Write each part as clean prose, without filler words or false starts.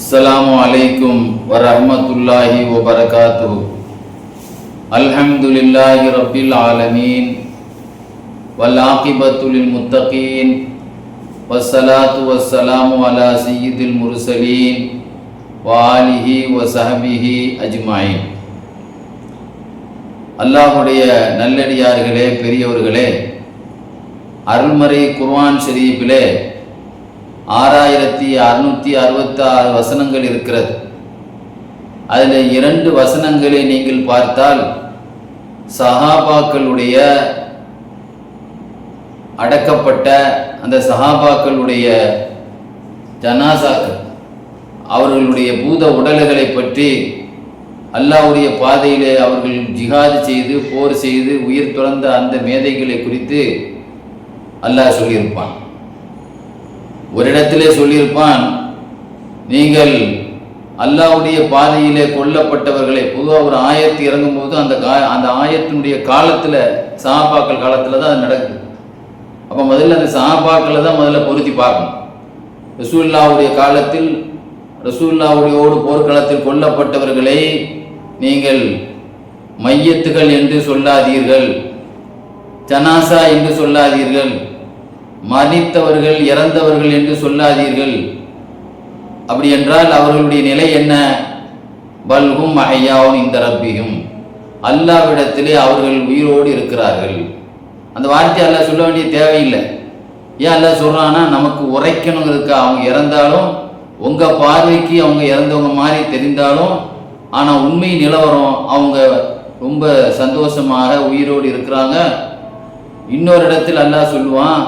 அஸ்ஸலாமு அலைக்கும் வரஹ்மத்துல்லாஹி வபரகாத்துஹு. அல்ஹம்துலில்லாஹி ரப்பில் ஆலமீன் வல் ஆகிபத்து லில் முத்தகீன் வஸ்ஸலாத்து வஸ்ஸலாமு அலா சய்யிதில் முர்சலீன் வ ஆலிஹி வ ஸஹ்பிஹி அஜ்மாயின். அல்லாஹ்வுடைய நல்லடியார்களே, பெரியவர்களே, அருள்மறை குர்ஆன் ஷரீஃபிலே 6666 வசனங்கள் இருக்கிறது. அதில் 2 வசனங்களை நீங்கள் பார்த்தால் சஹாபாக்களுடைய அடக்கப்பட்ட அந்த சஹாபாக்களுடைய ஜனாசாக்கள், அவர்களுடைய பூத உடல்களை பற்றி அல்லாஹ்வுடைய பாதையிலே அவர்கள் ஜிஹாது செய்து போர் செய்து உயிர் துறந்த அந்த மேதைகளை குறித்து அல்லாஹ் சொல்லியிருப்பான். ஒரு இடத்திலே சொல்லியிருப்பான், நீங்கள் அல்லாஹ்வுடைய பாதையிலே கொல்லப்பட்டவர்களை, பொதுவாக ஒரு ஆயத்து இறங்கும் போது அந்த ஆயத்தினுடைய காலத்தில், சஹாபாக்கள் காலத்தில் தான் அது நடக்குது. அப்போ முதல்ல அந்த சஹாபாக்களை தான் முதல்ல பொருத்தி பார்க்கணும். ரசூலுல்லாஹ்வுடைய காலத்தில் ரசூலுல்லாஹ்வோடு போர்க்களத்தில் கொல்லப்பட்டவர்களை நீங்கள் மையத்துகள் என்று சொல்லாதீர்கள், ஜனாசா என்று சொல்லாதீர்கள், மரித்தவர்கள் இறந்தவர்கள் என்று சொல்லாதீர்கள். அப்படி என்றால் அவர்களுடைய நிலை என்ன? பல்ஹும் அஹ்யாவுன் இன்த ரப்பிஹிம், அல்லாஹ்விடத்திலே அவர்கள் உயிரோடு இருக்கிறார்கள். அந்த வார்த்தை அல்லாஹ் சொல்ல வேண்டிய தேவையில்லை. ஏன் அல்லாஹ் சொல்றான்னா, நமக்கு உரைக்கணுங்கிறதுக்கு. அவங்க இறந்தாலும் உங்க பார்வைக்கு அவங்க இறந்தவங்க மாதிரி தெரிந்தாலும், ஆனால் உண்மை நிலவரம் அவங்க ரொம்ப சந்தோஷமாக உயிரோடு இருக்கிறாங்க. இன்னொரு இடத்தில் அல்லாஹ் சொல்லுவான்,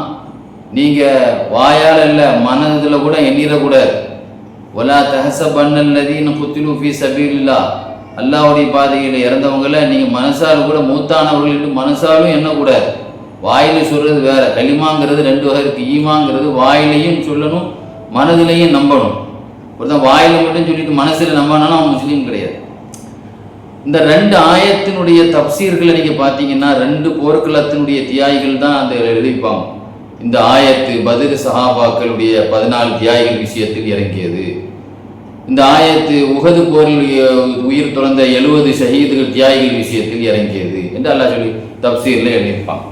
நீங்கள் வாயால் இல்லை, மனதில் கூட எண்ணிடக்கூடாது. வலா தஹஸபன்னல்லதீன குத்திலு ஃபீ சபீலில்லாஹ், அல்லாஹ்வுடைய பாதையில் இறந்தவங்களை நீங்கள் மனசால் கூட மூத்தானவர்கள் என்று மனசாலும் எண்ணக்கூடாது. வாயில் சொல்கிறது வேற. கலிமாங்கிறது 2 வகை இருக்குது. ஈமாங்கிறது வாயிலையும் சொல்லணும், மனதிலையும் நம்பணும். ஒருத்தன் வாயில் மட்டும் சொல்லிட்டு மனசில் நம்பினாலும் அவன் முஸ்லீம் கிடையாது. இந்த 2 ஆயத்தினுடைய தப்சீர்களை நீங்கள் பார்த்தீங்கன்னா, 2 போர்க்களத்தினுடைய தியாகிகள் தான் அந்த எழுதிப்பாங்க. இந்த ஆயத்து பத்ர் சஹாபாக்களுடைய 14 தியாகிகள் விஷயத்தில் இறங்கியது. இந்த ஆயத்து உஹது போரில் உயிர் துறந்த 70 ஷஹீதுகள் தியாகிகள் விஷயத்தில் இறங்கியது என்று அல்லாஹ் சொல்லி தப்சீரில் எழுதியிருப்பாங்க.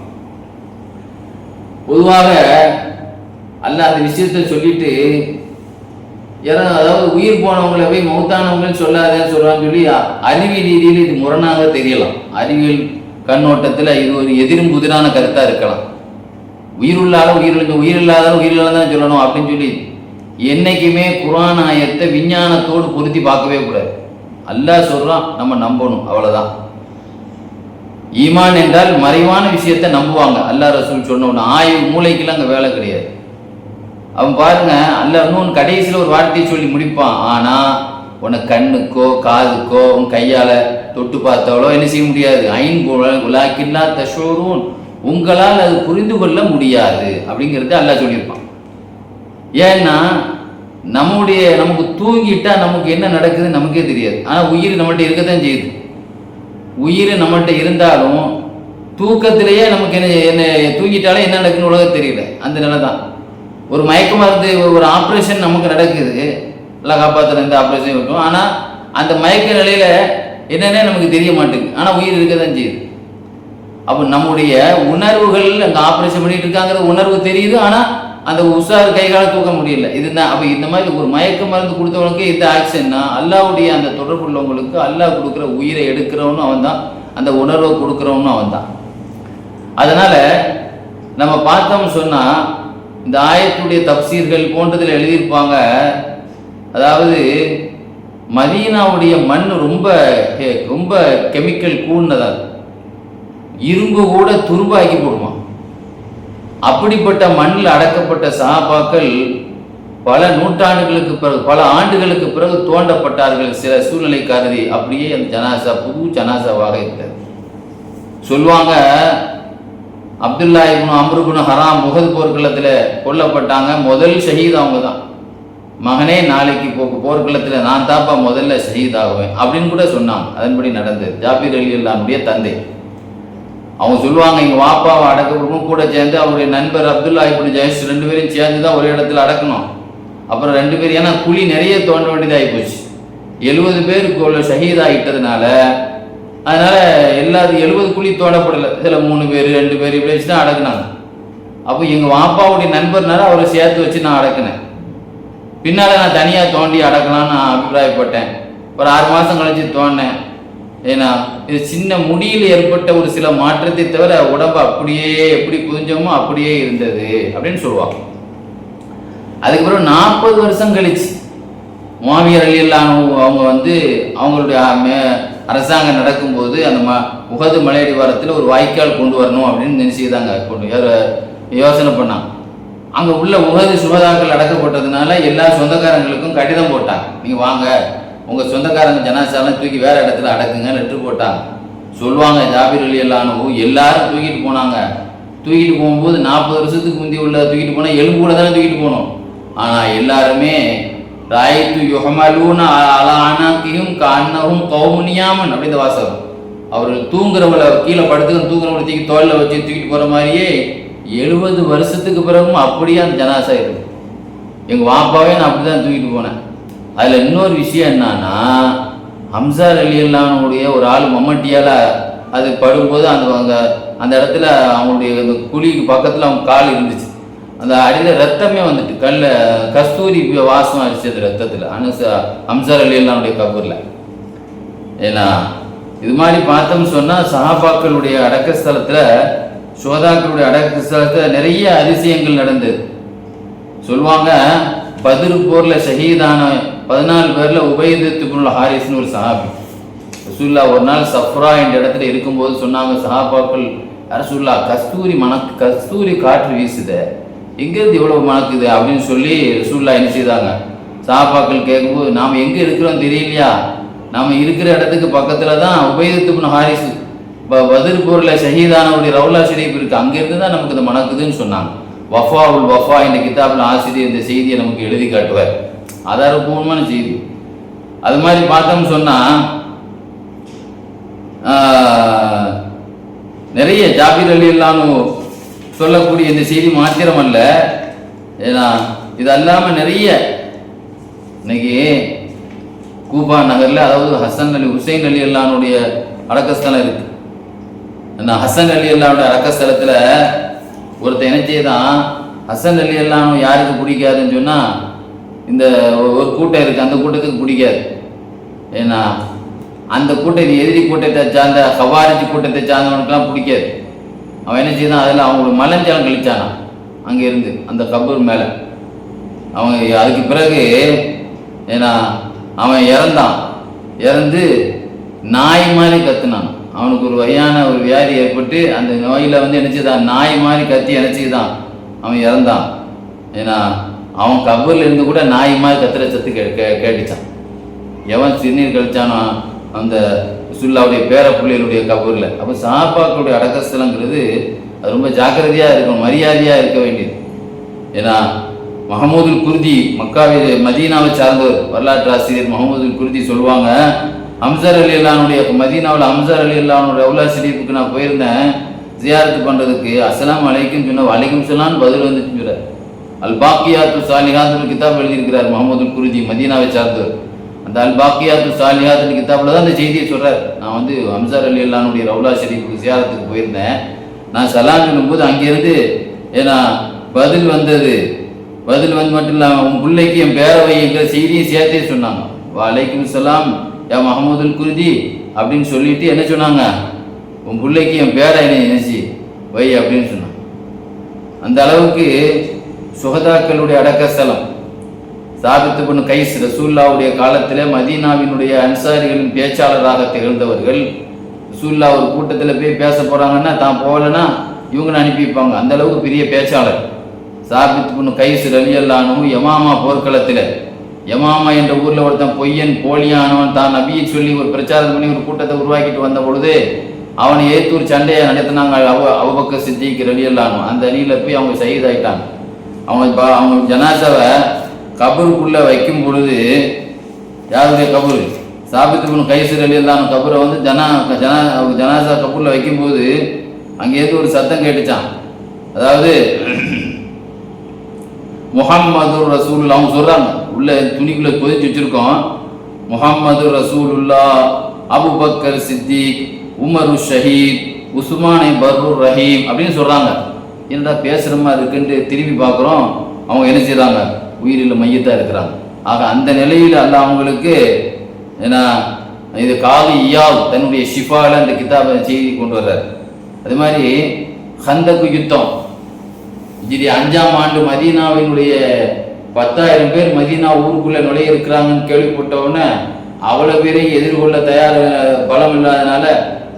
பொதுவாக அல்லாஹ் அந்த விஷயத்தை சொல்லிட்டு, அதாவது உயிர் போனவங்களை போய் மௌத்தானவங்கன்னு சொல்லாதேன்னு சொல்றான்னு சொல்லி அறிவியல் ரீதியில் இது முரணாக தெரியலாம். அறிவியல் கண்ணோட்டத்தில் இது ஒரு எதிரும் புதிரான கருத்தாக இருக்கலாம். உயிருள்ளாலும் உயிரில்லாதாலும் உயிரில்லாதான் சொல்லணும் அப்படின்னு சொல்லி என்னைக்குமே குர்ஆன் ஆயத்தை விஞ்ஞானத்தோடு பொருத்தி பார்க்கவே கூடாது. அல்லாஹ் சொல்றான், நம்ம நம்பணும், அவ்வளவுதான். ஈமான் என்றால் மறைவான விஷயத்தை நம்புவாங்க. அல்லாஹ் ரசூல் சொன்ன ஒன்று ஆய்வு மூளைக்கெல்லாம் அங்கே வேலை கிடையாது. அவன் பாருங்க, அல்லாஹ் இன்னொன்று கடைசியில் ஒரு வார்த்தையை சொல்லி முடிப்பான். ஆனால் உனக்கு கண்ணுக்கோ காதுக்கோ உன் கையால் தொட்டு பார்த்தாலோ என்ன செய்ய முடியாது. ஐன் உலாக்கில்லா தஷூரூன், உங்களால் அது புரிந்து கொள்ள முடியாது அப்படிங்கிறது அல்லாஹ் சொல்லியிருப்பான். ஏன்னா நமக்கு தூங்கிட்டா நமக்கு என்ன நடக்குதுன்னு நமக்கே தெரியாது. ஆனால் உயிர் நம்மள்கிட்ட இருக்கத்தான் செய்யுது. உயிர் நம்மள்கிட்ட இருந்தாலும் தூக்கத்திலேயே நமக்கு என்ன தூங்கிட்டாலே என்ன நடக்குதுன்னு உலகம் தெரியல. அந்த நிலை தான். ஒரு மயக்க மருந்து, ஒரு ஆப்ரேஷன் நமக்கு நடக்குது, எல்லாம் காப்பாற்றுற இந்த ஆப்ரேஷன் இருக்கும். ஆனால் அந்த மயக்க நிலையில என்னன்னே நமக்கு தெரிய மாட்டேங்குது. ஆனால் உயிர் இருக்க தான் செய்யுது. அப்போ நம்முடைய உணர்வுகள் அங்கே ஆப்ரேஷன் பண்ணிட்டு இருக்காங்கிற உணர்வு தெரியுது. ஆனால் அந்த உஷார் கைகால தூக்க முடியல. இதுதான். அப்போ இந்த மாதிரி ஒரு மயக்க மருந்து கொடுத்தவனுக்கு இந்த ஆக்ஷன்னா, அல்லாஹ்வுடைய அந்த தொடர்பு உள்ளவங்களுக்கு அல்லாஹ் கொடுக்குற உயிரை எடுக்கிறவனும் அவன் தான், அந்த உணர்வை கொடுக்குறவனும் அவன் தான். அதனால நம்ம பார்த்தோம்னு சொன்னா, இந்த ஆயத்துடைய தப்சீர்கள் போன்றதில் எழுதியிருப்பாங்க. அதாவது மதீனாவுடைய மண் ரொம்ப ரொம்ப கெமிக்கல் கூடுனதா, இரும்பு கூட துரும்பாக்கி போடுமா. அப்படிப்பட்ட மண்ணில் அடக்கப்பட்ட சஹாபாக்கள் பல நூற்றாண்டுகளுக்கு பிறகு, பல ஆண்டுகளுக்கு பிறகு தோண்டப்பட்டார்கள். சில சூழ்நிலை கருதி அப்படியே அந்த ஜனாசா புது ஜனாசாவாக இருக்கிறது. சொல்லுவாங்க, அப்துல்லா இப்னு அம்ர் இப்னு ஹராம் உஹது போர்க்களத்தில் கொல்லப்பட்டாங்க. முதல் ஷஹீத் அவங்க தான். மகனே, நாளைக்கு போர்க்களத்தில் நான் தாப்பா முதல்ல ஷஹீத் ஆகுவேன் அப்படின்னு கூட சொன்னாங்க. அதன்படி நடந்தது. ஜாபிர் ரலியல்லாஹுடைய தந்தை அவங்க சொல்லுவாங்க, எங்கள் வாப்பாவை அடக்கணும் கூட சேர்ந்து அவருடைய நண்பர் அப்துல்லா இப்னு ஜஹஷ் 2 பேரும் சேர்ந்து தான் ஒரே இடத்துல அடக்கணும். அப்புறம் 2 பேர், ஏன்னா குழி நிறைய தோண்ட வேண்டியதாகி போச்சு. 70 பேருக்கு உள்ள ஷஹீதாகிட்டதுனால அதனால எல்லாரும் 70 குழி தோண்டப்படலை. இதில் 3 பேர் 2 பேர் இப்படி வச்சு தான் அடக்குனாங்க. அப்போ எங்கள் வாப்பாவுடைய நண்பர்னால அவரை சேர்த்து வச்சு நான் அடக்கினேன். பின்னால் நான் தனியாக தோண்டி அடக்கலான்னு நான் அபிப்பிராயப்பட்டேன். ஒரு 6 மாதம் கழிச்சு தோண்டினேன். ஏன்னா இது சின்ன முடியில் ஏற்பட்ட ஒரு சில மாற்றத்தை தவிர உடம்பு அப்படியே எப்படி புரிஞ்சோமோ அப்படியே இருந்தது அப்படின்னு சொல்லுவாங்க. அதுக்கப்புறம் 40 வருஷம் கழிச்சு முஆவியா ரலியல்லாஹு அவங்க வந்து அவங்களுடைய அரசாங்கம் நடக்கும்போது அந்த உஹது மலையடிவாரத்தில் ஒரு வாய்க்கால் கொண்டு வரணும் அப்படின்னு நினைச்சுதாங்க யோசனை பண்ணாங்க. அங்கே உள்ள உஹது சுகதாக்கள் அடக்கப்பட்டதுனால எல்லா சொந்தக்காரங்களுக்கும் கடிதம் போட்டாங்க, நீங்கள் வாங்க உங்கள் சொந்தக்காரங்க ஜனாசாலாம் தூக்கி வேறு இடத்துல அடக்குங்க லெட்ரு போட்டாங்க. சொல்லுவாங்க ஜாபிர் ரலியல்லாஹு எல்லாரும் தூக்கிட்டு போனாங்க. தூக்கிட்டு போகும்போது 40 வருஷத்துக்கு முந்தி உள்ள தூக்கிட்டு போனால் எலும்புல தானே தூக்கிட்டு போனோம். ஆனால் எல்லாருமே ராய்த்து யுஹமலூன அலா அனாகிஹிம் கஅன்னஹும் கௌமுன் நியாமன் அப்படி இந்த வாசகம். அவர்கள் தூங்குறவளை கீழே படுத்துக்க தூங்குறவளை தூக்கி தோளில் வச்சு தூக்கிட்டு போகிற மாதிரியே 70 வருஷத்துக்கு பிறகும் அப்படியே அந்த ஜனாசா இருக்குது. எங்கள் வாப்பாவே நான் அப்படி தான் தூக்கிட்டு போனேன். அதில் இன்னொரு விஷயம் என்னன்னா, ஹம்சா ரலியல்லாஹுடைய ஒரு ஆள் மம்மட்டியால் அது படும்போது அந்த இடத்துல அவங்களுடைய அந்த குழிக்கு பக்கத்தில் அவங்க கால் இருந்துச்சு. அந்த அடியில் ரத்தமே வந்துட்டு கஸ்தூரி வாசம் அடிச்சது ரத்தத்தில் ஹம்சா ரலியல்லாஹுடைய கபூரில். ஏன்னா இது மாதிரி பார்த்தோம்னு சொன்னால் சஹாபாக்களுடைய அடக்கஸ்தலத்தில் சோதாக்களுடைய அடக்கஸ்தலத்தில் நிறைய அதிசயங்கள் நடந்தது. சொல்லுவாங்க பத்ர் போரில் ஷஹீதான 14 பேரில் உபைதத் இப்னுல் ஹாரிஸ்னு ஒரு சஹாபி. ரசூலுல்லாஹ் ஒரு நாள் சஃப்ரா என்ற இடத்துல இருக்கும்போது சொன்னாங்க சஹாபாக்கள், ரசூலுல்லாஹ் கஸ்தூரி காற்று வீசுது, எங்கேருந்து இவ்வளோ மணக்குது அப்படின்னு சொல்லி ரசூலுல்லாஹ் என்ன செய்தாங்க. சஹாபாக்கள் கேட்கும்போது நாம் எங்கே இருக்கிறோம் தெரியலையா, நாம் இருக்கிற இடத்துக்கு பக்கத்தில் தான் உபைதத் இப்னு ஹாரிஸ் பத்ர் போரில் ஷஹீதானவுடைய ரவுலா ஷரீஃப் இருக்குது, அங்கேருந்து தான் நமக்கு இந்த மணக்குதுன்னு சொன்னாங்க. வஃபா இந்த கிதாபில் ஆசிரியர் இந்த செய்தியை நமக்கு எழுதி காட்டுவார். ஆதாரபூர்வமான செய்தி. அது மாதிரி பார்த்தோம்னு சொன்னால் நிறைய ஜாபிர் ரலியல்லாஹு சொல்லக்கூடிய இந்த செய்தி மாத்திரம் அல்ல, ஏன்னா இது அல்லாமல் நிறைய இன்னைக்கு கூபா நகரில், அதாவது ஹுசைன் ரலியல்லாஹுடைய அடக்கஸ்தலம் இருக்கு. ஹசன் ரலியல்லாஹுடைய அடக்கஸ்தலத்தில் ஒருத்தர் என்ன செய்தான், ஹசன் ரலியல்லாஹு யாருக்கு பிடிக்காதுன்னு சொன்னால் இந்த ஒரு கூட்டம் இருக்குது, அந்த கூட்டத்துக்கு பிடிக்காது. ஏன்னா அந்த கூட்டத்தை எதிரி கூட்டத்தை சார்ந்த ஹவாரிஜி கூட்டத்தை சார்ந்தவனுக்கெல்லாம் பிடிக்காது. அவன் என்ன செய்தான், அதில் அவங்களோட மலஞ்சலம் கழிச்சானா அங்கே இருந்து அந்த கபூர் மேலே. அவங்க அதுக்கு பிறகு ஏன்னா அவன் இறந்து நாய் மாதிரி கத்துனான். அவனுக்கு ஒரு வகையான ஒரு வியாதி ஏற்பட்டு அந்த நோயில் வந்து நினச்சிதான் நாய் மாதிரி கத்தி நினச்சிதான் அவன் இறந்தான். ஏன்னா அவன் கபூரில் இருந்து கூட நாய் மாதிரி கத்துற சத்து கேட்டுச்சான். எவன் சிறுநீர் கழிச்சானோ அந்த ரசூலுல்லாஹுடைய பேர பிள்ளைகளுடைய கபூரில். அப்போ சஹாபாக்களுடைய அடக்கஸ்தலங்கிறது அது ரொம்ப ஜாக்கிரதையாக இருக்கணும், மரியாதையாக இருக்க வேண்டியது. ஏன்னா மஹமூதுல் குர்தி மதீனாவை சார்ந்தவர் வரலாற்று ஆசிரியர் மஹமூதுல் குர்தி சொல்லுவாங்க, ஹம்சா ரலியல்லாஹுடைய மதீனாவில் ஹம்சா ரலியல்லாஹுடைய ரவுலா ஷரீஃபுக்கு நான் போயிருந்தேன் ஜியாரத்து பண்ணுறதுக்கு. அஸ்ஸலாமு அலைக்கும் சொன்ன வலைக்கும் சலாம்னு பதில் வந்துச்சுன்னு சொல்கிறார். அல் பாக்கியாத்து சாலிஹாத்துன்னு கிதாப் எழுதியிருக்கிறார் மஹமூதுல் குர்தி, மதீனாவை சார்ந்தவர். அந்த அல் பாக்கியாத்து சாலிஹாத்துன்னு கிதாப்பில் தான் அந்த செய்தியை சொல்கிறார். நான் வந்து ஹம்சா ரலியல்லாஹுடைய ரவுலா ஷரீஃபுக்கு ஜியாரத்துக்கு போயிருந்தேன். நான் சலாம் சொல்லும்போது அங்கேருந்து ஏன்னா பதில் வந்து மட்டும் இல்லாமல் உன் பிள்ளைக்கு என் பேரவை என்கிற செய்தியை சேர்த்தே சொன்னாங்க. வலைக்கும் சலாம் யா மஹமூதுல் குர்தி அப்படின்னு சொல்லிட்டு என்ன சொன்னாங்க, உன் பிள்ளைக்கு என் பேரை என்ன நினைச்சி வை அப்படின்னு சொன்னாங்க. அந்த அளவுக்கு சுஹதாக்களுடைய அடக்கஸ்தலம். சாபித் இப்னு கைஸ் ரசூலுல்லாஹுடைய காலத்தில் மதீனாவினுடைய அன்சாரிகளின் பேச்சாளராக திகழ்ந்தவர்கள். ரசூலுல்லாஹ் ஒரு கூட்டத்தில் போய் பேச போகிறாங்கன்னா தான் போகலைன்னா இவங்களை அனுப்பி வைப்பாங்க. அந்த அளவுக்கு பெரிய பேச்சாளர் சாபித் இப்னு கைஸ் ரலியல்லாஹு யமாமா போர்க்களத்தில், யமாமா என்ற ஊரில் ஒருத்தன் பொய்யன் போலியானவன் தான் நபியை சொல்லி ஒரு பிரச்சாரம் பண்ணி ஒரு கூட்டத்தை உருவாக்கிட்டு வந்த பொழுது அவனை ஏத்தூர் சண்டையை நடத்தினாங்க அபூபக்கர் சித்திக் ரலியல்லாஹு. அந்த அணியில் போய் அவங்க ஷஹீதாயிட்டாங்க. அவங்க ஜனாசாவை கபருக்குள்ளே வைக்கும் பொழுது யாருடைய கபரு சாபித் இப்னு கைஸ் ரலியல்லாஹு கபரை வந்து ஜனாசா கபூரில் வைக்கும்போது அங்கேருந்து ஒரு சத்தம் கேட்டுச்சான். அதாவது முஹம்மது ரசூலுல்லா அவங்க சொல்றாங்க, உள்ள துணிக்குள்ள கொதிச்சு வச்சிருக்கோம். முஹம்மது ரசூலுல்லா, அபுபக்கர் சித்திக், உமரு ஷஹீத், உஸ்மானை பர்ருர் ரஹீம் அப்படின்னு சொல்றாங்க. என்னடா பேசுற மாதிரி இருக்குன்னு திரும்பி பார்க்குறோம், அவங்க என்ன செய்யறாங்க, உயிரில் மையத்தா இருக்கிறாங்க. ஆக அந்த நிலையில் அல்லாஹ் அவங்களுக்கு ஏன்னா இது காலி இயாவ் தன்னுடைய ஷிஃபால அந்த கிதாபை செய்தி கொண்டு வர்றாரு. அது மாதிரி ஹந்தக்கு யுத்தம் ஹிஜ்ரி 5ஆம் ஆண்டு மதீனாவினுடைய 10,000 பேர் மதீனா ஊருக்குள்ள நுழைய இருக்கிறாங்கன்னு கேள்விப்பட்டவுடனே அவ்வளவு பேரையும் எதிர்கொள்ள தயார் பலம் இல்லாதனால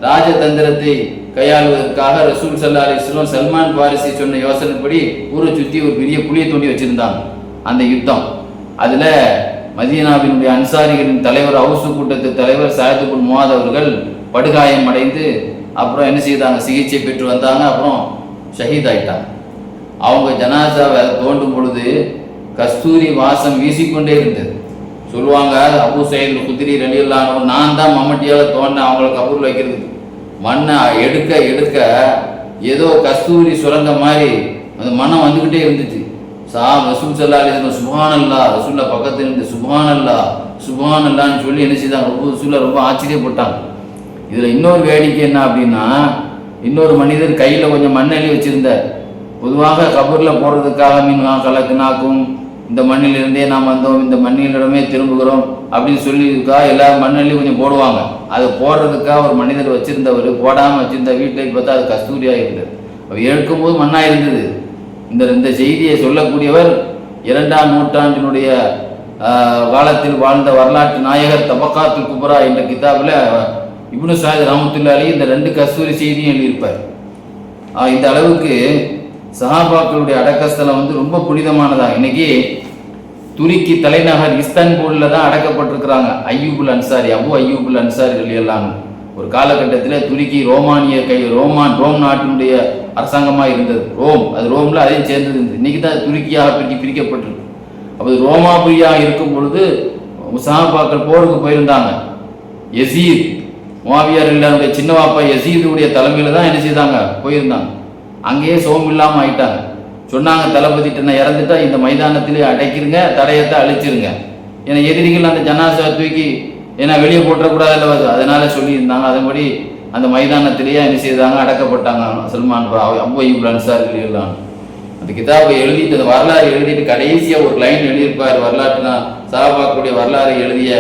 ராஜதந்திரத்தை கையாளுவதற்காக ரசூல் ஸல்லல்லாஹு அலைஹி வஸல்லம் சல்மான் பாரிசி சொன்ன யோசனைப்படி ஊரை சுற்றி ஒரு பெரிய புளியை தோண்டி வச்சிருந்தாங்க. அந்த யுத்தம் அதுல மதீனாவினுடைய அன்சாரிகளின் தலைவர் ஹவுசு கூட்டத்து தலைவர் சஅத் இப்னு முஆத் அவர்கள் படுகாயம் அடைந்து அப்புறம் என்ன செய்தாங்க, சிகிச்சை பெற்று வந்தாங்க. அப்புறம் ஷஹீத் ஆயிட்டாங்க. அவங்க ஜனாசாவை தோண்டும் பொழுது கஸ்தூரி வாசம் வீசிக்கொண்டே இருந்தது. சொல்லுவாங்க, அபூ சயீத் குத்ரி ரலியல்லாஹு அன்ஹு, நான் தான் மம்மட்டியால் தோண்டினேன் அவங்கள கபூரில் வைக்கிறதுக்கு. மண்ணை எடுக்க எடுக்க ஏதோ கஸ்தூரி சுரங்க மாதிரி அந்த மனம் வந்துக்கிட்டே இருந்துச்சு. ரசூல் ஸல்லல்லாஹு அலைஹி வஸல்லம் சுப்ஹானல்லாஹ், ரசூல்லா பக்கத்தில் இருந்து சுப்ஹானல்லாஹ் சுப்ஹானல்லாஹ்னு சொல்லி என்ன செய்தாங்க, ரசூல்லா ரொம்ப ஆச்சரியப்பட்டாங்க. இதில் இன்னொரு வேடிக்கை என்ன அப்படின்னா, இன்னொரு மனிதர் கையில் கொஞ்சம் மண்ணெள்ளி வச்சிருந்தார். பொதுவாக கபூரில் போடுறதுக்காக மின்ஹா கலக்னாக்கும், இந்த மண்ணிலிருந்தே நாம் வந்தோம், இந்த மண்ணிலிடமே திரும்புகிறோம் அப்படின்னு சொல்லியிருக்கா எல்லாரும் மண்ணெள்ளி கொஞ்சம் போடுவாங்க. அதை போடுறதுக்காக ஒரு மனிதர் வச்சிருந்தவர் போடாமல் வச்சிருந்த வீட்டில் பார்த்தா அது கஸ்தூரியாக இருந்தது. அவர் எடுக்கும்போது மண்ணாக இருந்தது. இந்த செய்தியை சொல்லக்கூடியவர் 2ஆம் நூற்றாண்டினுடைய காலத்தில் வாழ்ந்த வரலாற்று நாயகர் தபக்காத்துல் குப்ரா என்ற கிதாபில் இப்னு ஸஅத் ரஹ்மத்துல்லாஹி அலைஹி இந்த 2 கஸ்தூரி செய்தியும் எழுதியிருப்பார். இந்த அளவுக்கு சஹாபாக்களுடைய அடக்கஸ்தலம் ரொம்ப புனிதமானதாக. இன்னைக்கு துருக்கி தலைநகர் இஸ்தான்புல்ல தான் அடக்கப்பட்டிருக்கிறாங்க அய்யூபுல் அன்சாரி, அபு அய்யூபுல் அன்சாரி ரலியல்லாஹு அன்ஹு. ஒரு காலகட்டத்தில் துருக்கி ரோம் நாட்டினுடைய அரசாங்கமாக இருந்தது. அது ரோம்ல அதையும் சேர்ந்தது இருந்தது. இன்னைக்கு தான் துருக்கியாக பிரிக்கப்பட்டிருக்கு. அப்போ ரோமாபுரியாக இருக்கும் பொழுது சஹாபாக்கள் போருக்கு போயிருந்தாங்க. யசீத் முஆவியா இல்லாத சின்ன வாப்பா யசீதுடைய தலைமையில தான் என்ன செய்தாங்க, போயிருந்தாங்க. அங்கேயே சோம் இல்லாமல் ஆயிட்டாங்க. சொன்னாங்க, தளபதிட்டு நான் இறந்துட்டா இந்த மைதானத்திலே அடைக்கிறங்க, தடயத்தை அழிச்சிருங்க. ஏன்னா எதிரிகள் அந்த ஜனாசா தூக்கி ஏன்னா வெளியே போட்டக்கூடாது இல்லை, அதனால சொல்லியிருந்தாங்க. அதன்படி அந்த மைதானத்திலேயே என்ன செய்தாங்க, அடக்கப்பட்டாங்க சல்மான் அபூ அய்யூப் அன்சாரி எல்லாம். அந்த கிதாபை எழுதிட்டு அந்த வரலாறு எழுதிட்டு கடைசியாக ஒரு லைன் எழுதியிருப்பார். வரலாற்றுனா சஹாபாக்களுடைய வரலாறு எழுதிய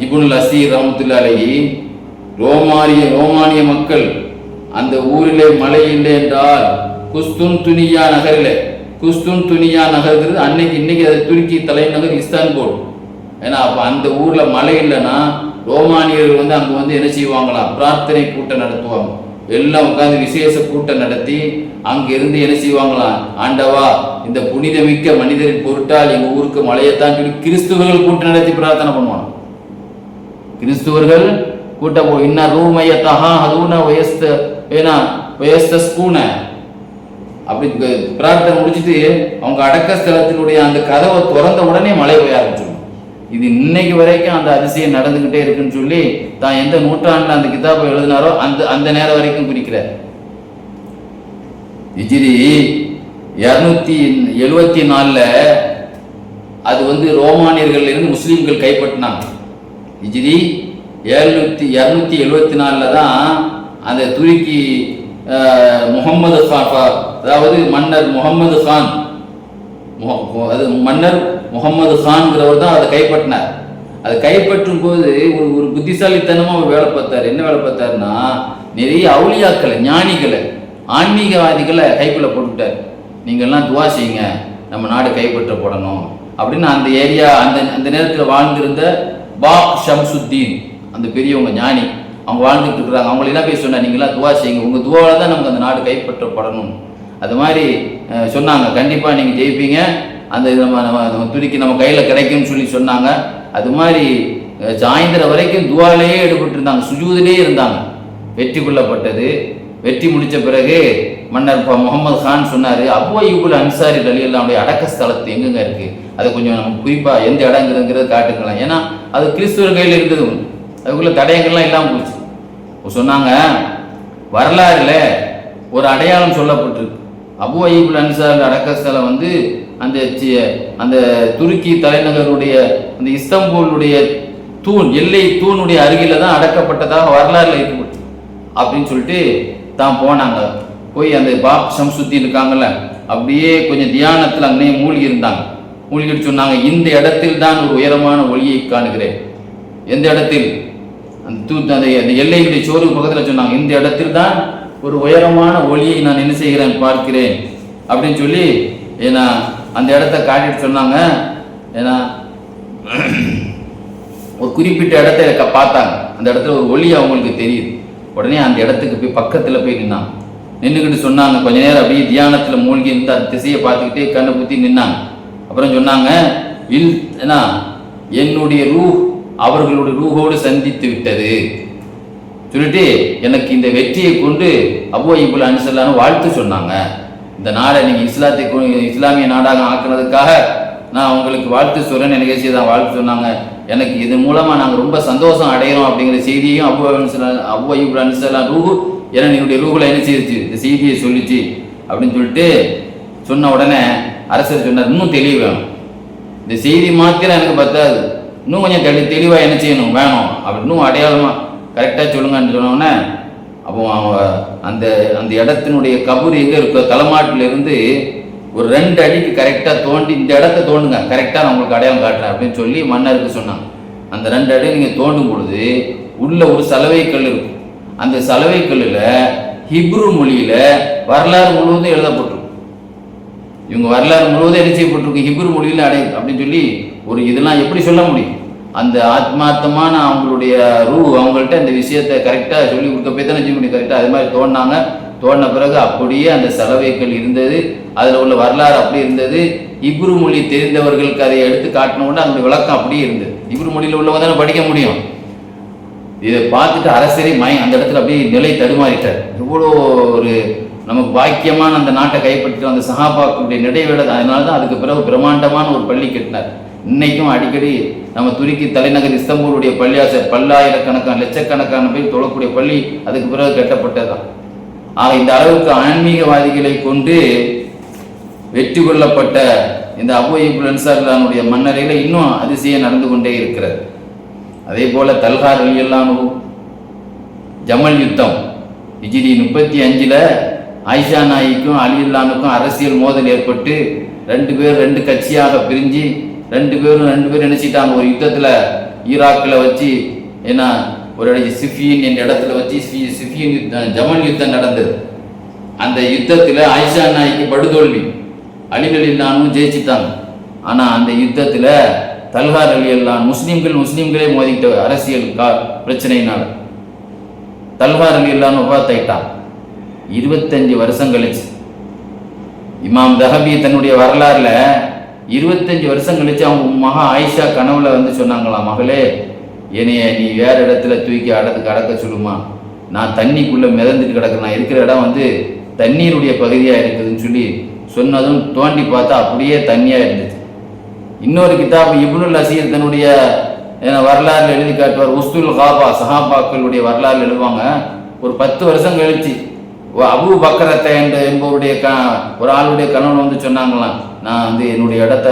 இப்னுல் அசீர் ரஹ்மத்துல்லாஹி அலைஹி, ரோமானிய மக்கள் அந்த ஊரிலே மழை இல்லை என்றால் குஸ்துன்துனியா நகரில், குஸ்துன்துனியா நகர்ங்கிறது இன்னைக்கு அது துருக்கி தலைநகர் இஸ்தான்புல். ஏன்னா அப்போ அந்த ஊரில் மழை இல்லைன்னா ரோமானியர்கள் அங்கே என்ன செய்வாங்களாம், பிரார்த்தனை கூட்டம் நடத்துவாங்க. எல்லாம் உட்காந்து விசேஷ கூட்டம் நடத்தி அங்கிருந்து என்ன செய்வாங்களாம், ஆண்டவா இந்த புனிதமிக்க மனிதரின் பொருட்டால் எங்கள் ஊருக்கு மழையத்தான் சொல்லி கிறிஸ்துவர்கள் கூட்டம் நடத்தி பிரார்த்தனை பண்ணுவாங்க. கிறிஸ்துவர்கள் கூட்டம் இன்ன ரூமையத்தஹா ஹதூன வயஸ்தஸ்கூன அப்படி பிரார்த்தனை முடிச்சுட்டு அவங்க அடக்க ஸ்தலத்தினுடைய அந்த கதவை திறந்த உடனே மழை பெய்ய ஆரம்பிச்சிடும். இது இன்னைக்கு வரைக்கும் அந்த அதிசயம் நடந்துகிட்டே இருக்குன்னு சொல்லி தான் எந்த நூற்றாண்டில் அந்த கிதாபை எழுதினாரோ அந்த நேரம் வரைக்கும் குறிக்கிறார். ஹிஜ்ரி 274 அது ரோமானியர்கள் இருந்து முஸ்லீம்கள் கைப்பற்றினாங்க. ஹிஜ்ரி 274 தான் அந்த துருக்கி முகமது கான், அதாவது மன்னர் முகமது கான், அது மன்னர் முகமது கான்கிறவர் தான் அதை கைப்பற்றினார். அதை கைப்பற்றும் போது ஒரு புத்திசாலித்தனமா அவர் வேலை பார்த்தார். என்ன வேலை பார்த்தாருன்னா, நிறைய அவுலியாக்களை, ஞானிகளை, ஆன்மீகவாதிகளை கைக்குள்ள போட்டுவிட்டார். நீங்கள்லாம் துவா செய்யுங்க, நம்ம நாடு கைப்பற்றப்படணும் அப்படின்னு. அந்த ஏரியா அந்த நேரத்தில் வாழ்ந்திருந்த பாக் ஷம்சுத்தீன், அந்த பெரியவங்க ஞானி, அவங்க வாழ்ந்துட்டு இருக்கிறாங்க. அவங்களெல்லாம் போய் சொன்னார், நீங்களாம் துவா செய்யுங்க, உங்கள் துவாவில் தான் நமக்கு அந்த நாடு கைப்பற்றப்படணும். அது மாதிரி சொன்னாங்க, கண்டிப்பாக நீங்கள் ஜெயிப்பீங்க, அந்த நம்ம துருக்கி நம்ம கையில் கிடைக்கும்னு சொல்லி சொன்னாங்க. அது மாதிரி சாயந்தரம் வரைக்கும் துவாலேயே ஈடுபட்டு இருந்தாங்க, சுஜூதிலே இருந்தாங்க. வெற்றி கொள்ளப்பட்டது. வெற்றி முடித்த பிறகு மன்னர் முகமது கான் சொன்னார், அபூ அய்யூப் அன்சாரி ரலியல்லாஹு அன்ஹு அடக்க ஸ்தலத்து எங்கெங்க இருக்குது, அதை கொஞ்சம் நம்ம குறிப்பாக எந்த இடங்கிறதுங்கிறத காட்டுக்கலாம். ஏன்னா அது கிறிஸ்துவர் கையில் இருந்தது, அதுக்குள்ள தடயங்கள்லாம் இல்லாமல் போச்சு. சொன்னாங்க, வரலாறுல ஒரு அடையாளம் சொல்லப்பட்டிருக்கு, அபு அய்யூப் அன்சாரி அடக்கஸ்தலம் வந்து அந்த துருக்கி தலைநகருடைய அந்த இஸ்தம்பூலுடைய தூண் எல்லை தூணுடைய அருகில தான் அடக்கப்பட்டதாக வரலாறுல இருக்கு அப்படின்னு சொல்லிட்டு தான் போனாங்க. போய் அந்த பாப் ஷம்சுத்தீன் இருக்காங்கல்ல, அப்படியே கொஞ்சம் தியானத்தில் அங்கேயே மூழ்கி இருந்தாங்க. மூழ்கிட்டு சொன்னாங்க, இந்த இடத்தில் தான் ஒரு உயரமான ஒளியை காணுகிறேன். எந்த இடத்தில்? அந்த எல்லையுடைய சோறு பக்கத்தில் சொன்னாங்க, இந்த இடத்தில் தான் ஒரு உயரமான ஒளியை நான் என்ன செய்கிறேன் பார்க்கிறேன் அப்படின்னு சொல்லி ஏன்னா அந்த இடத்த காட்டிட்டு சொன்னாங்க. ஏன்னா ஒரு குறிப்பிட்ட இடத்த பார்த்தாங்க, அந்த இடத்துல ஒரு ஒளி அவங்களுக்கு தெரியுது. உடனே அந்த இடத்துக்கு போய் பக்கத்தில் போய் நின்னாங்க. நின்றுக்கிட்டு சொன்னாங்க, கொஞ்ச நேரம் அப்படியே தியானத்தில் மூழ்கி இருந்து அந்த திசையை பார்த்துக்கிட்டே கண்ணை புத்தி நின்னாங்க. அப்புறம் சொன்னாங்க, ஏன்னா என்னுடைய ரூஹ் அவர்களுடைய ரூஹோடு சந்தித்து விட்டது சொல்லிட்டு எனக்கு இந்த வெற்றியை கொண்டு அபூ அய்யூப் அன்சாரி வாழ்த்து சொன்னாங்க. இந்த நாடை நீங்கள் இஸ்லாமிய நாடாக ஆக்குனதுக்காக நான் உங்களுக்கு வாழ்த்து சொல்கிறேன்னு நிகழ்ச்சியை தான் வாழ்த்து சொன்னாங்க. எனக்கு இது மூலமாக நாங்கள் ரொம்ப சந்தோஷம் அடைகிறோம் அப்படிங்கிற செய்தியையும் அபூ அய்யூப் அன்சாரி ரூஹு என்னுடைய ரூஹுல என்ன செய்திச்சு, இந்த செய்தியை சொல்லிச்சு அப்படின்னு சொல்லிட்டு சொன்ன உடனே அரசர் சொன்னார், இன்னும் தெளிவு வேணும், இந்த செய்தி மாத்திரம் எனக்கு பத்தாது, இன்னும் கொஞ்சம் தெளிவாக என்ன செய்யணும் வேணும் அப்படி இன்னும் அடையாளமாக கரெக்டாக சொல்லுங்கன்னு சொன்னோடனே அப்போ அவங்க அந்த இடத்தினுடைய கபூர் எங்கே இருக்க தலைமாட்டிலிருந்து ஒரு 2 அடிக்கு கரெக்டாக தோண்டி இந்த இடத்த தோண்டுங்க, கரெக்டாக நான் உங்களுக்கு அடையாளம் காட்டுறேன் அப்படின்னு சொல்லி மன்னருக்கு சொன்னாங்க. அந்த 2 அடி நீங்கள் தோண்டும் பொழுது உள்ள ஒரு சலவை கல் இருக்கும். அந்த சலவை கல்லில் ஹிப்ரு மொழியில் வரலாறு முழுவதும் எழுதப்பட்டிருக்கும். இவங்க வரலாறு முழுவதும் என்ன செய்யப்பட்டிருக்கு, ஹிப்ரு மொழியில் அப்படின்னு சொல்லி ஒரு இதெல்லாம் எப்படி சொல்ல முடியும்? அந்த ஆத்மார்த்தமான அவங்களுடைய அவங்கள்ட்ட இந்த விஷயத்தை கரெக்டாக சொல்லி கொடுக்க போய் தானே செய்ய முடியும். கரெக்டாக அது மாதிரி தோண்டினாங்க. தோண்டின பிறகு அப்படியே அந்த சலவைகள் இருந்தது, அதில் உள்ள வரலாறு அப்படி இருந்தது. ஹிப்ரு மொழி தெரிந்தவர்களுக்கு அதை எடுத்து காட்டினோன்னா அதனுடைய விளக்கம் அப்படியே இருந்தது. ஹிப்ரு மொழியில் உள்ளவங்க தானே படிக்க முடியும். இதை பார்த்துட்டு அரசரே அந்த இடத்துல அப்படியே நிலை தடுமாறிட்டார். எவ்வளோ ஒரு நமக்கு பாக்கியமான அந்த நாட்டை கைப்பற்றிட்டு அந்த சஹாபாக்களுடைய நடைவேளை. அதனால தான் அதுக்கு பிறகு பிரம்மாண்டமான ஒரு பள்ளி கட்டினார். இன்னைக்கும் அடிக்கடி நம்ம துருக்கி தலைநகர் இஸ்தம்பூலுடைய பள்ளியாசர் பல்லாயிரக்கணக்கான லட்சக்கணக்கான பேர் தொழக்கூடிய பள்ளி அதுக்கு பிறகு கட்டப்பட்டதுதான். ஆக இந்த அளவுக்கு ஆன்மீகவாதிகளை கொண்டு வெற்றி கொள்ளப்பட்ட இந்த அபூ அய்யூப் அன்சாரி மன்னரையில் இன்னும் அதிசயம் நடந்து கொண்டே இருக்கிறது. அதே போல தல்ஹா ரலியல்லாஹு அன்ஹு ஜமல் யுத்தம் ஹிஜ்ரி 35 ஆயிஷா நாயிக்கும் அலி அல்லானுக்கும் அரசியல் மோதல் ஏற்பட்டு 2 பேர் 2 கட்சியாக பிரிஞ்சு 2 பேரும் நினைச்சிட்டாங்க. ஒரு யுத்தத்தில் ஈராக்கில் வச்சு ஏன்னா ஒரு சிஃபியின் என்ற இடத்துல வச்சு சிஃபியின் யுத்தம் ஜமல் யுத்தம் நடந்தது. அந்த யுத்தத்தில் ஆயிஷா நாய்க்கு படுதோல்வி, அலி ரலியல்லாஹு ஜெயிச்சிட்டாங்க. ஆனால் அந்த யுத்தத்தில் தல்ஹா ரலியல்லாஹு முஸ்லீம்களே மோதிக்கிட்ட அரசியல் பிரச்சனையினால தல்ஹா ரலியல்லாஹு வஃபாத்தாயிட்டான். 25 வருஷம் கழிச்சு இமாம் தஹபி தன்னுடைய வரலாறுல 25 வருஷம் கழிச்சு அவங்க மகா ஆயிஷா கனவுல வந்து சொன்னாங்களாம், மகளே என்னைய நீ வேற இடத்துல தூக்கி அடக்க சொல்லுமா, நான் தண்ணிக்குள்ள மிதந்துட்டு கிடக்கிறேன், நான் இருக்கிற இடம் வந்து தண்ணீருடைய பகுதியா இருக்குதுன்னு சொல்லி சொன்னதும் தோண்டி பார்த்தா அப்படியே தண்ணியா இருந்துச்சு. இன்னொரு கிதாப் இப்னுல் அசீர் தன்னுடைய வரலாறுல எழுதி காட்டுவார். உஸ்துல் காபா சஹாபாக்களுடைய வரலாறு எழுதுவாங்க. ஒரு 10 வருஷம் கழிச்சு அபூ பக்கரத்தை என்பவருடைய ஒரு ஆளுடைய கணவன் வந்து சொன்னாங்களாம், நான் வந்து என்னுடைய இடத்த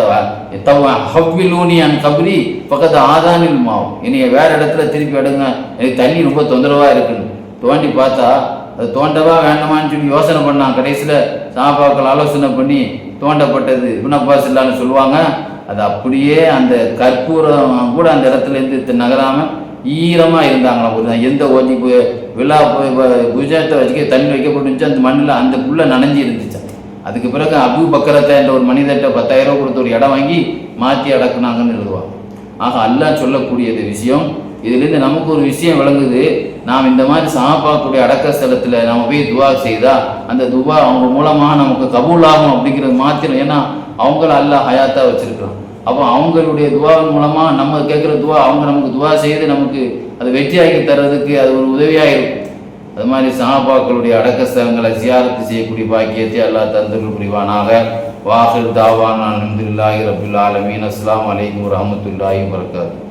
ஹவ்விலூனியான் கபரி பக்கத்து ஆதானில் மாவும், என்னைய வேற இடத்துல திருப்பி எடுங்க, எனக்கு தண்ணி ரொம்ப தொந்தரவா இருக்குன்னு. தோண்டி பார்த்தா அது தோண்டவா வேண்டாமான்னு சொல்லி யோசனை பண்ணான். கடைசியில் சஹாபாக்கள் ஆலோசனை பண்ணி தோண்டப்பட்டது. இப்னு அப்பாஸ் இல்லான்னு சொல்லுவாங்க. அது அப்படியே அந்த கற்பூரம் கூட அந்த இடத்துல இருந்து நகராமல் ஈரமாக இருந்தாங்களாம். ஒரு எந்த ஓஞ்சி விழா குஜராத்தை வச்சுக்க தண்ணி வைக்கப்பட்டுச்சு, அந்த மண்ணில் அந்த புள்ள நனைஞ்சி இருந்துச்சு. அதுக்கு பிறகு அபூ பக்கரத்தை என்ற ஒரு மனிதர்கிட்ட 10,000 ரூபா கொடுத்த ஒரு இடம் வாங்கி மாற்றி அடக்குனாங்கன்னு எழுதுவாங்க. ஆக அல்லாஹ் சொல்லக்கூடியது விஷயம். இதுலேருந்து நமக்கு ஒரு விஷயம் விளங்குது. நாம் இந்த மாதிரி சஹாபாக்களுடைய அடக்க ஸ்தலத்தில் நம்ம போய் துவா செய்தால் அந்த துவா அவங்க மூலமாக நமக்கு கபூலாகும் அப்படிங்கிறது மாத்திரம். ஏன்னா அவங்கள அல்லாஹ் ஹயாத்தாக வச்சுருக்கிறோம். அப்போ அவங்களுடைய துவாவின் மூலமாக நம்ம கேட்குற துவா அவங்க நமக்கு துவா செய்து நமக்கு அதை வெற்றியாக்கி தர்றதுக்கு அது ஒரு உதவியாக இருக்கும். அது மாதிரி சஹாபாக்களுடைய அடக்க ஸ்தலங்களை ஜியாரத்து செய்யக்கூடிய பாக்கியத்தை அல்லாஹ் தந்தருள் புரிவானாக. வாஹிர் தாவானா அல்ஹம்துலில்லாஹி ரப்பில் ஆலமீன். அஸ்ஸலாமு அலைக்கும் வரஹ்மத்துல்லாஹி வபரகாத்துஹு.